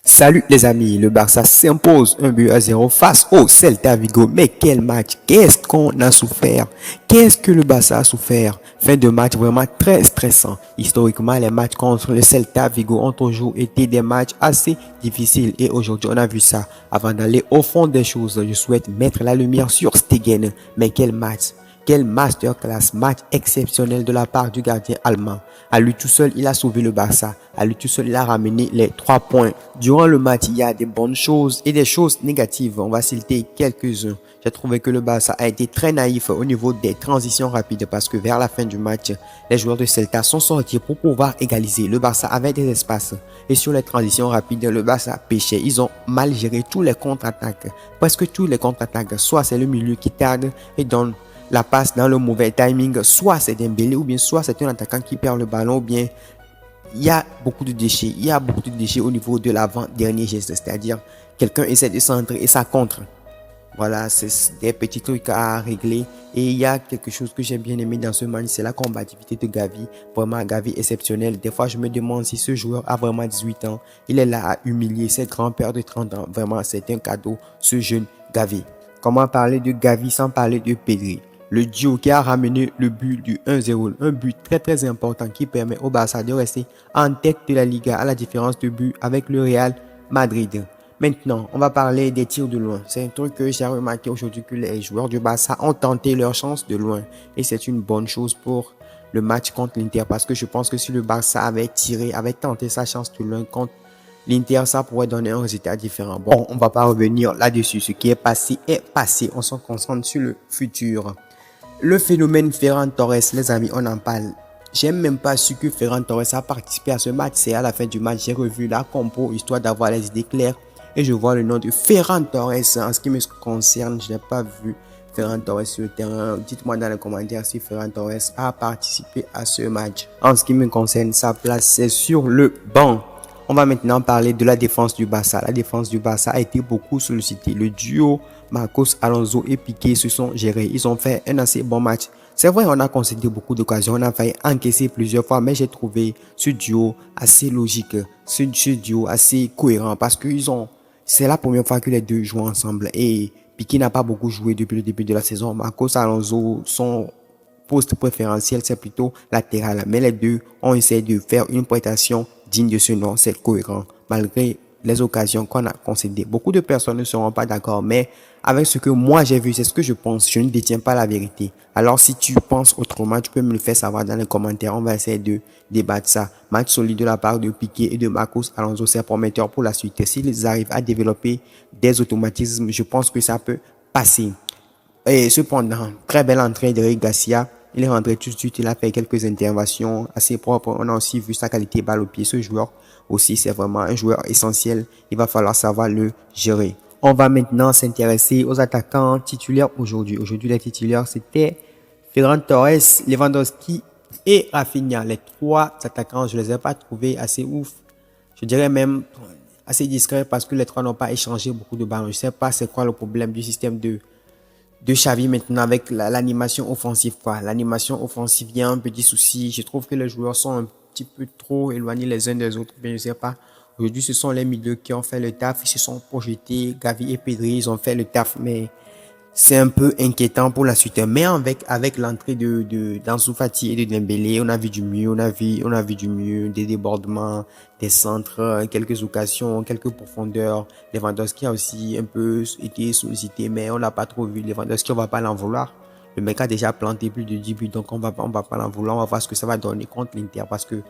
Salut les amis, le Barça s'impose 1-0 face au Celta Vigo. Mais quel match! Qu'est-ce qu'on a souffert? Qu'est-ce que le Barça a souffert? Fin de match vraiment très stressant. Historiquement, les matchs contre le Celta Vigo ont toujours été des matchs assez difficiles. Et aujourd'hui, on a vu ça. Avant d'aller au fond des choses, je souhaite mettre la lumière sur Stegen. Mais quel match! Quel masterclass, match exceptionnel de la part du gardien allemand. À lui tout seul, il a sauvé le Barça. À lui tout seul, il a ramené les 3 points. Durant le match, il y a des bonnes choses et des choses négatives. On va citer quelques-uns. J'ai trouvé que le Barça a été très naïf au niveau des transitions rapides parce que vers la fin du match, les joueurs de Celta sont sortis pour pouvoir égaliser. Le Barça avait des espaces et sur les transitions rapides, le Barça pêchait. Ils ont mal géré tous les contre-attaques. Presque tous les contre-attaques. Soit c'est le milieu qui tarde et donne la passe dans le mauvais timing, soit c'est Dembélé ou bien soit c'est un attaquant qui perd le ballon ou bien il y a beaucoup de déchets. Il y a beaucoup de déchets au niveau de l'avant-dernier geste, c'est-à-dire quelqu'un essaie de centrer et ça contre. Voilà, c'est des petits trucs à régler. Et il y a quelque chose que j'ai bien aimé dans ce match, c'est la combativité de Gavi. Vraiment, Gavi exceptionnel. Des fois, je me demande si ce joueur a vraiment 18 ans. Il est là à humilier ses grands-pères de 30 ans. Vraiment, c'est un cadeau, ce jeune Gavi. Comment parler de Gavi sans parler de Pedri? Le duo qui a ramené le but du 1-0, un but très important qui permet au Barça de rester en tête de la Liga à la différence de but avec le Real Madrid. Maintenant, on va parler des tirs de loin. C'est un truc que j'ai remarqué aujourd'hui que les joueurs du Barça ont tenté leur chance de loin. Et c'est une bonne chose pour le match contre l'Inter parce que je pense que si le Barça avait tenté sa chance de loin contre l'Inter, ça pourrait donner un résultat différent. Bon, on va pas revenir là-dessus. Ce qui est passé est passé. On se concentre sur le futur. Le phénomène Ferran Torres, les amis, on en parle. J'ai même pas su que Ferran Torres a participé à ce match. C'est à la fin du match, j'ai revu la compo histoire d'avoir les idées claires. Et je vois le nom de Ferran Torres. En ce qui me concerne, je n'ai pas vu Ferran Torres sur le terrain. Dites-moi dans les commentaires si Ferran Torres a participé à ce match. En ce qui me concerne, sa place c'est sur le banc. On va maintenant parler de la défense du Barça. La défense du Barça a été beaucoup sollicitée. Le duo Marcos Alonso et Piqué se sont gérés. Ils ont fait un assez bon match. C'est vrai, on a concédé beaucoup d'occasions. On a failli encaisser plusieurs fois, mais j'ai trouvé ce duo assez logique. Ce duo assez cohérent parce que c'est la première fois que les deux jouent ensemble. Et Piqué n'a pas beaucoup joué depuis le début de la saison. Marcos Alonso, son poste préférentiel, c'est plutôt latéral. Mais les deux ont essayé de faire une prestation digne de ce nom, c'est cohérent, malgré les occasions qu'on a concédées. Beaucoup de personnes ne seront pas d'accord, mais avec ce que moi j'ai vu, c'est ce que je pense. Je ne détiens pas la vérité. Alors si tu penses autrement, tu peux me le faire savoir dans les commentaires. On va essayer de débattre ça. Match solide de la part de Piqué et de Marcos Alonso, c'est prometteur pour la suite. S'ils arrivent à développer des automatismes, je pense que ça peut passer. Et cependant, très belle entrée d'Eric Garcia. Il est rentré tout de suite, il a fait quelques interventions assez propres. On a aussi vu sa qualité balle au pied. Ce joueur aussi, c'est vraiment un joueur essentiel. Il va falloir savoir le gérer. On va maintenant s'intéresser aux attaquants titulaires aujourd'hui. Aujourd'hui, les titulaires, c'était Ferran Torres, Lewandowski et Rafinha. Les 3 attaquants, je les ai pas trouvés assez ouf. Je dirais même assez discrets parce que les 3 n'ont pas échangé beaucoup de ballons. Je sais pas c'est quoi le problème du système de Xavi maintenant avec l'animation offensive quoi. L'animation offensive, il y a un petit souci. Je trouve que les joueurs sont un petit peu trop éloignés les uns des autres. Bien, je sais pas. Aujourd'hui, ce sont les milieux qui ont fait le taf. Ils se sont projetés. Gavi et Pedri, ils ont fait le taf. Mais c'est un peu inquiétant pour la suite. Mais avec l'entrée d'Ansu Fati et de Dembélé, on a vu du mieux. On a vu du mieux. Des débordements, des centres, quelques occasions, quelques profondeurs. Lewandowski a aussi un peu été sollicité, mais on l'a pas trop vu. Lewandowski, on va pas l'en vouloir. Le mec a déjà planté plus de 10 buts, donc on va pas l'en vouloir. On va voir ce que ça va donner contre l'Inter parce que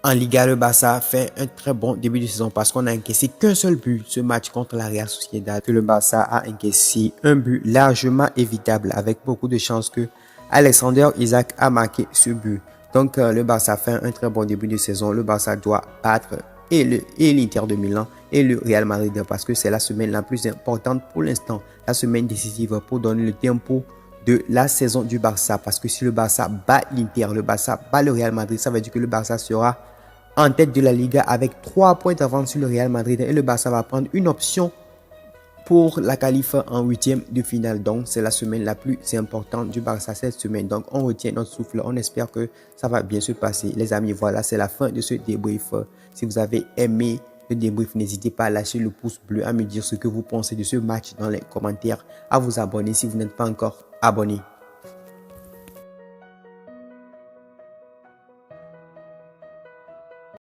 en Liga, le Barça fait un très bon début de saison parce qu'on a encaissé qu'un seul but ce match contre la Real Sociedad. Que le Barça a encaissé un but largement évitable avec beaucoup de chances que Alexander Isak a marqué ce but. Donc le Barça fait un très bon début de saison. Le Barça doit battre et l'Inter de Milan et le Real Madrid parce que c'est la semaine la plus importante pour l'instant. La semaine décisive pour donner le tempo de la saison du Barça. Parce que si le Barça bat l'Inter, le Barça bat le Real Madrid, ça veut dire que le Barça sera en tête de la Liga avec 3 points d'avance sur le Real Madrid et le Barça va prendre une option pour la qualif en 8e de finale. Donc c'est la semaine la plus importante du Barça cette semaine. Donc on retient notre souffle, on espère que ça va bien se passer. Les amis, voilà, c'est la fin de ce débrief. Si vous avez aimé le débrief. N'hésitez pas à lâcher le pouce bleu, à me dire ce que vous pensez de ce match dans les commentaires, à vous abonner si vous n'êtes pas encore abonné.